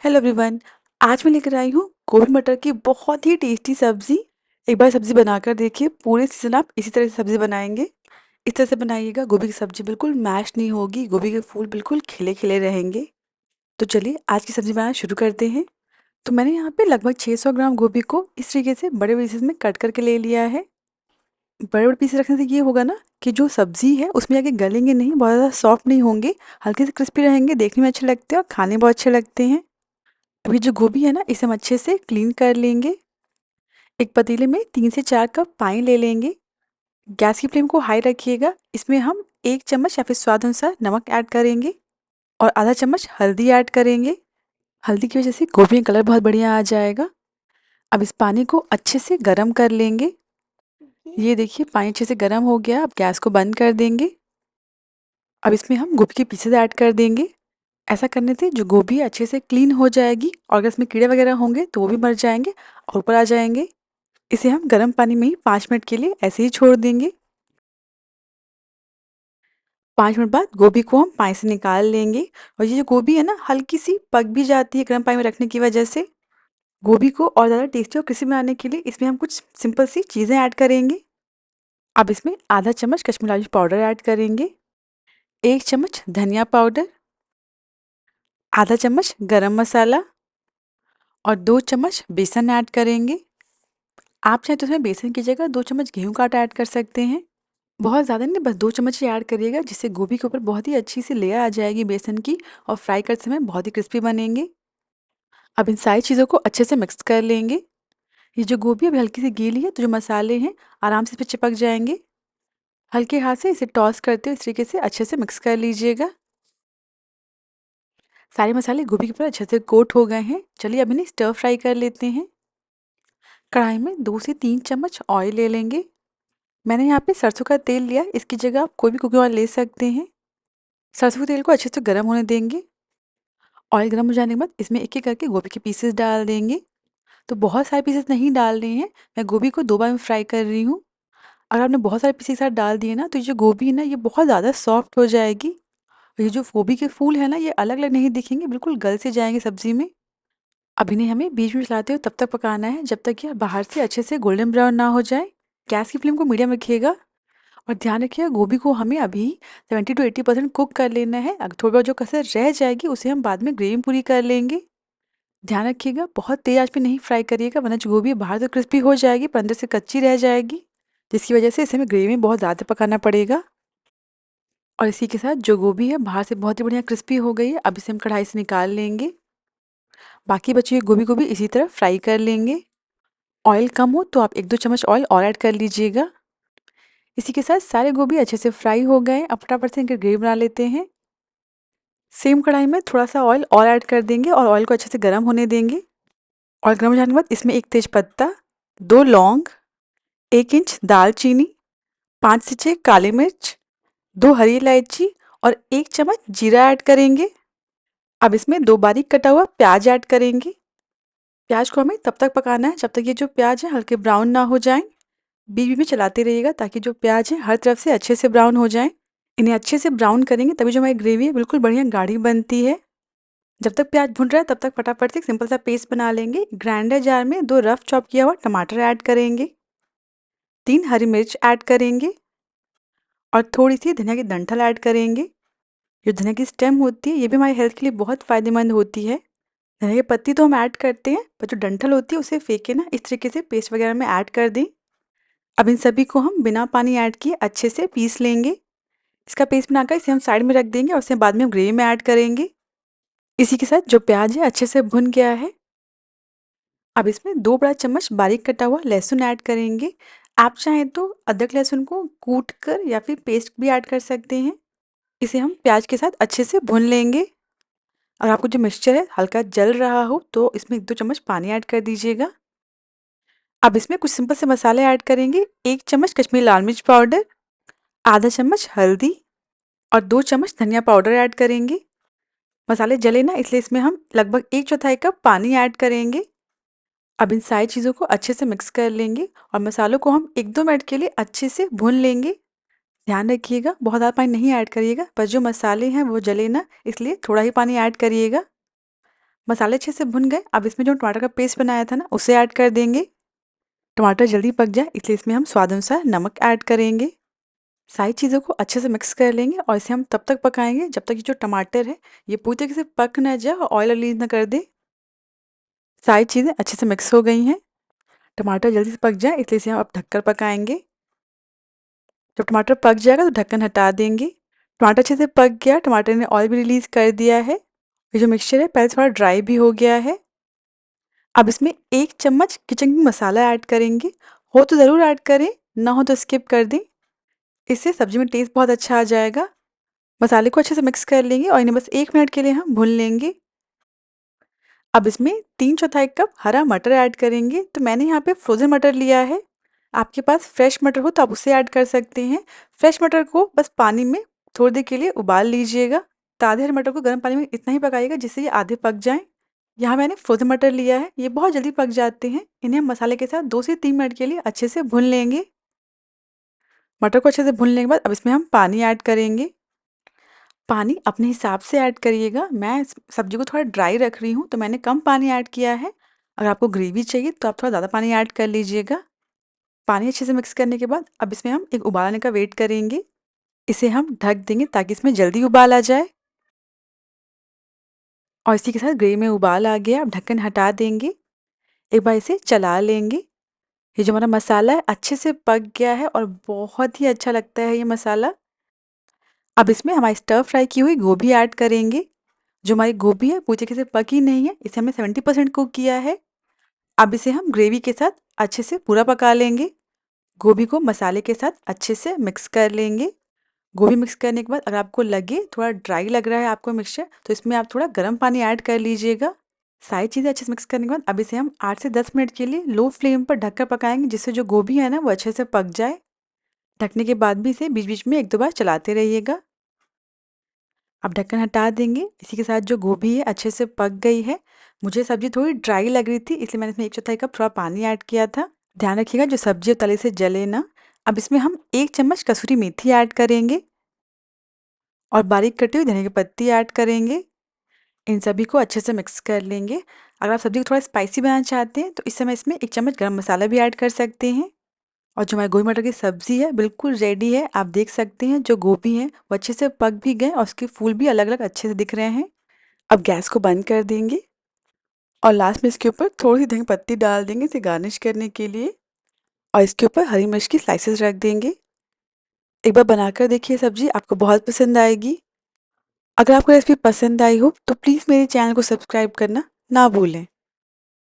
Hello everyone. आज मैं लेकर आई हूँ गोभी मटर की बहुत ही टेस्टी सब्जी। एक बार सब्जी बनाकर देखिए, पूरे सीजन आप इसी तरह से सब्जी बनाएंगे। इस तरह से बनाइएगा, गोभी की सब्जी बिल्कुल मैश नहीं होगी, गोभी के फूल बिल्कुल खिले खिले रहेंगे। तो चलिए आज की सब्जी बनाना शुरू करते हैं। तो मैंने यहाँ पे लगभग 600 ग्राम गोभी को इस तरीके से बड़े पीसेस में कट करके ले लिया है। बड़े बड़े पीस रखने से ये होगा ना कि जो सब्जी है उसमें आगे गलेंगे नहीं, बहुत ज़्यादा सॉफ्ट नहीं होंगे, हल्के से क्रिस्पी रहेंगे, देखने में अच्छे लगते हैं और खाने में बहुत अच्छे लगते हैं। अभी जो गोभी है ना, इसे हम अच्छे से क्लीन कर लेंगे। एक पतीले में 3 से 4 कप पानी ले लेंगे। गैस की फ्लेम को हाई रखिएगा। इसमें हम 1 चम्मच या फिर स्वाद अनुसार नमक ऐड करेंगे और आधा चम्मच हल्दी ऐड करेंगे। हल्दी की वजह से गोभी का कलर बहुत बढ़िया आ जाएगा। अब इस पानी को अच्छे से गर्म कर लेंगे। ये देखिए पानी अच्छे से गर्म हो गया। अब गैस को बंद कर देंगे। अब इसमें हम गोभी के पीसेस ऐड कर देंगे। ऐसा करने से जो गोभी है अच्छे से क्लीन हो जाएगी और अगर इसमें कीड़े वगैरह होंगे तो वो भी मर जाएंगे और ऊपर आ जाएंगे। इसे हम गर्म पानी में ही 5 मिनट के लिए ऐसे ही छोड़ देंगे। 5 मिनट बाद गोभी को हम पानी से निकाल लेंगे और ये जो गोभी है ना, हल्की सी पक भी जाती है गर्म पानी में रखने की वजह से। गोभी को और ज़्यादा टेस्टी और क्रिस्पी बनाने के लिए इसमें हम कुछ सिंपल सी चीज़ें ऐड करेंगे। अब इसमें आधा चम्मच कश्मीरी लाल मिर्च पाउडर ऐड करेंगे, 1 चम्मच धनिया पाउडर, आधा चम्मच गरम मसाला और 2 चम्मच बेसन ऐड करेंगे। आप चाहें तो इसमें बेसन की जगह 2 चम्मच गेहूं का आटा ऐड कर सकते हैं। बहुत ज़्यादा नहीं, बस 2 चम्मच ही ऐड करिएगा, जिससे गोभी के ऊपर बहुत ही अच्छी सी लेयर आ जाएगी बेसन की और फ्राई करते समय बहुत ही क्रिस्पी बनेंगे। अब इन सारी चीज़ों को अच्छे से मिक्स कर लेंगे। ये जो गोभी अभी हल्की सी गीली है तो जो मसाले हैं आराम से इस पे चिपक जाएंगे। हल्के हाथ से इसे टॉस करते हुए इस तरीके से अच्छे से मिक्स कर लीजिएगा। सारे मसाले गोभी के ऊपर अच्छे से कोट हो गए हैं। चलिए अब इन्हें स्टर फ्राई कर लेते हैं। कढ़ाई में 2 से 3 चम्मच ऑयल ले लेंगे। मैंने यहाँ पे सरसों का तेल लिया, इसकी जगह आप कोई भी कुकिंग ऑयल ले सकते हैं। सरसों के तेल को अच्छे से गर्म होने देंगे। ऑयल गर्म हो जाने के बाद इसमें एक एक करके गोभी के पीसेस डाल देंगे। तो बहुत सारे पीसेस नहीं डाल रहे हैं, मैं गोभी को 2 बार में फ्राई कर रही हूँ। अगर आपने बहुत सारे पीसेस एक साथ डाल दिए ना तो ये जो गोभी है ना, ये बहुत ज़्यादा सॉफ्ट हो जाएगी। और ये जो गोभी के फूल है ना, ये अलग अलग नहीं दिखेंगे, बिल्कुल गल से जाएंगे सब्जी में। अब इन्हें हमें बीच में चलाते हुए तब तक पकाना है जब तक ये बाहर से अच्छे से गोल्डन ब्राउन ना हो जाए। गैस की फ्लेम को मीडियम रखिएगा और ध्यान रखिएगा गोभी को हमें अभी 70 टू 80% कुक कर लेना है। अगर थोड़ी बहुत जो कसर रह जाएगी उसे हम बाद में ग्रेवी पूरी कर लेंगे। ध्यान रखिएगा बहुत तेज आंच पे नहीं फ्राई करिएगा, वरना जो गोभी है बाहर तो क्रिस्पी हो जाएगी पर अंदर से कच्ची रह जाएगी, जिसकी वजह से इसे हमें ग्रेवी में बहुत ज़्यादा पकाना पड़ेगा। और इसी के साथ जो गोभी है बाहर से बहुत ही बढ़िया क्रिस्पी हो गई है। अब इसे हम कढ़ाई से निकाल लेंगे। बाकी बची हुई गोभी को भी इसी तरह फ्राई कर लेंगे। ऑयल कम हो तो आप 1-2 चम्मच ऑयल और ऐड कर लीजिएगा। इसी के साथ सारे गोभी अच्छे से फ्राई हो गए। अब फटाफट से इनकी ग्रेवी बना लेते हैं। सेम कढ़ाई में थोड़ा सा ऑयल और ऐड कर देंगे और ऑयल को अच्छे से गर्म होने देंगे। ऑयल गर्म हो जाने के बाद इसमें 1 तेज पत्ता, 2 लौंग, 1 इंच दालचीनी, 5 से 6 काली मिर्च, 2 हरी इलायची और 1 चम्मच जीरा ऐड करेंगे। अब इसमें 2 बारीक कटा हुआ प्याज ऐड करेंगे। प्याज को हमें तब तक पकाना है जब तक ये जो प्याज है हल्के ब्राउन ना हो जाएं। बीच बीच में चलाते रहिएगा ताकि जो प्याज है हर तरफ से अच्छे से ब्राउन हो जाएं। इन्हें अच्छे से ब्राउन करेंगे तभी जो हमारी ग्रेवी है बिल्कुल बढ़िया गाढ़ी बनती है। जब तक प्याज भुन रहा है तब तक फटाफट से एक सिंपल सा पेस्ट बना लेंगे। ग्राइंडर जार में 2 रफ चॉप किया हुआ टमाटर ऐड करेंगे, 3 हरी मिर्च ऐड करेंगे और थोड़ी सी धनिया की डंठल ऐड करेंगे। जो धनिया की स्टेम होती है ये भी हमारी हेल्थ के लिए बहुत फ़ायदेमंद होती है। धनिया की पत्ती तो हम ऐड करते हैं पर जो डंठल होती है उसे फेंके ना, इस तरीके से पेस्ट वगैरह में ऐड कर दें। अब इन सभी को हम बिना पानी ऐड किए अच्छे से पीस लेंगे। इसका पेस्ट बनाकर इसे हम साइड में रख देंगे और इसे बाद में हम ग्रेवी में ऐड करेंगे। इसी के साथ जो प्याज है अच्छे से भुन गया है। अब इसमें 2 बड़ा चम्मच बारीक कटा हुआ लहसुन ऐड करेंगे। आप चाहें तो अदरक लहसुन को कूट कर या फिर पेस्ट भी ऐड कर सकते हैं। इसे हम प्याज के साथ अच्छे से भून लेंगे। अगर आपको जो मिक्सचर है हल्का जल रहा हो तो इसमें 1-2 चम्मच पानी ऐड कर दीजिएगा। अब इसमें कुछ सिंपल से मसाले ऐड करेंगे। 1 चम्मच कश्मीरी लाल मिर्च पाउडर, आधा चम्मच हल्दी और 2 चम्मच धनिया पाउडर ऐड करेंगे। मसाले जले ना, इसलिए इसमें हम लगभग 1/4 कप पानी ऐड करेंगे। अब इन सारी चीज़ों को अच्छे से मिक्स कर लेंगे और मसालों को हम 1-2 मिनट के लिए अच्छे से भून लेंगे। ध्यान रखिएगा बहुत ज़्यादा पानी नहीं ऐड करिएगा, पर जो मसाले हैं वो जले ना, इसलिए थोड़ा ही पानी ऐड करिएगा। मसाले अच्छे से भुन गए। अब इसमें जो टमाटर का पेस्ट बनाया था ना, उसे ऐड कर देंगे। टमाटर जल्दी पक जाए इसलिए इसमें हम स्वाद अनुसार नमक ऐड करेंगे। सारी चीज़ों को अच्छे से मिक्स कर लेंगे और इसे हम तब तक पकाएंगे जब तक ये जो टमाटर है ये पूरी तरीके से पक ना जाए और ऑयल रिलीज ना कर दे। सारी चीज़ें अच्छे से मिक्स हो गई हैं। टमाटर जल्दी से पक जाए इसलिए इसे हम अब ढककर पकाएंगे। जब टमाटर पक जाएगा तो ढक्कन हटा देंगे। टमाटर अच्छे से पक गया, टमाटर ने ऑयल भी रिलीज कर दिया है। ये जो मिक्सचर है पहले थोड़ा ड्राई भी हो गया है। अब इसमें 1 चम्मच किचन किंग मसाला ऐड करेंगे। हो तो ज़रूर ऐड करें, ना हो तो स्किप कर दें। इससे सब्जी में टेस्ट बहुत अच्छा आ जाएगा। मसाले को अच्छे से मिक्स कर लेंगे और इन्हें बस 1 मिनट के लिए हम भून लेंगे। अब इसमें 3/4 कप हरा मटर ऐड करेंगे। तो मैंने यहाँ पे फ्रोज़न मटर लिया है। आपके पास फ्रेश मटर हो तो आप उसे ऐड कर सकते हैं। फ्रेश मटर को बस पानी में थोड़ी देर के लिए उबाल लीजिएगा। तो आधे हरे मटर को गर्म पानी में इतना ही पकाइएगा जिससे ये आधे पक जाएँ। यहाँ मैंने फ्रोज़न मटर लिया है, ये बहुत जल्दी पक जाते हैं। इन्हें हम मसाले के साथ 2 से 3 मिनट के लिए अच्छे से भून लेंगे। मटर को अच्छे से भूनने के बाद अब इसमें हम पानी ऐड करेंगे। पानी अपने हिसाब से ऐड करिएगा। मैं इस सब्ज़ी को थोड़ा ड्राई रख रही हूँ तो मैंने कम पानी ऐड किया है। अगर आपको ग्रेवी चाहिए तो आप थोड़ा ज़्यादा पानी ऐड कर लीजिएगा। पानी अच्छे से मिक्स करने के बाद अब इसमें हम एक उबाल आने का वेट करेंगे। इसे हम ढक देंगे ताकि इसमें जल्दी उबाल आ जाए। और इसी के साथ ग्रेवी में उबाल आ गया, अब ढक्कन हटा देंगे। एक बार इसे चला लेंगे। ये जो हमारा मसाला है अच्छे से पक गया है और बहुत ही अच्छा लगता है ये मसाला। अब इसमें हमारी स्टर फ्राई की हुई गोभी ऐड करेंगे। जो हमारी गोभी है पूरी तरीके से पकी नहीं है, इसे हमने 70% कुक किया है। अब इसे हम ग्रेवी के साथ अच्छे से पूरा पका लेंगे। गोभी को मसाले के साथ अच्छे से मिक्स कर लेंगे। गोभी मिक्स करने के बाद अगर आपको लगे थोड़ा ड्राई लग रहा है आपको मिक्सचर, तो इसमें आप थोड़ा गर्म पानी ऐड कर लीजिएगा। सारी चीज़ें अच्छे से मिक्स करने के बाद अब इसे हम 8 से 10 मिनट के लिए लो फ्लेम पर ढककर पकाएंगे जिससे जो गोभी है ना वो अच्छे से पक जाए। ढकने के बाद भी इसे बीच-बीच में 1-2 बार चलाते रहिएगा। अब ढक्कन हटा देंगे। इसी के साथ जो गोभी है अच्छे से पक गई है। मुझे सब्ज़ी थोड़ी ड्राई लग रही थी इसलिए मैंने इसमें 1/4 कप थोड़ा पानी ऐड किया था। ध्यान रखिएगा जो सब्ज़ी है तले से जले ना। अब इसमें हम 1 चम्मच कसूरी मेथी ऐड करेंगे और बारीक कटी हुई धनिया की पत्ती ऐड करेंगे। इन सभी को अच्छे से मिक्स कर लेंगे। अगर आप सब्ज़ी को थोड़ा स्पाइसी बनाना चाहते हैं तो इस समय इसमें 1 चम्मच गरम मसाला भी ऐड कर सकते हैं। और जो हमारी गोभी मटर की सब्ज़ी है बिल्कुल रेडी है। आप देख सकते हैं जो गोभी है वो अच्छे से पक भी गए और उसके फूल भी अलग-अलग अच्छे से दिख रहे हैं। अब गैस को बंद कर देंगे और लास्ट में इसके ऊपर थोड़ी-सी धनिया पत्ती डाल देंगे इसे गार्निश करने के लिए और इसके ऊपर हरी मिर्च की स्लाइसेस रख देंगे। एक बार बनाकर देखिए सब्ज़ी, आपको बहुत पसंद आएगी। अगर आपको रेसिपी पसंद आई हो तो प्लीज़ मेरे चैनल को सब्सक्राइब करना ना भूलें।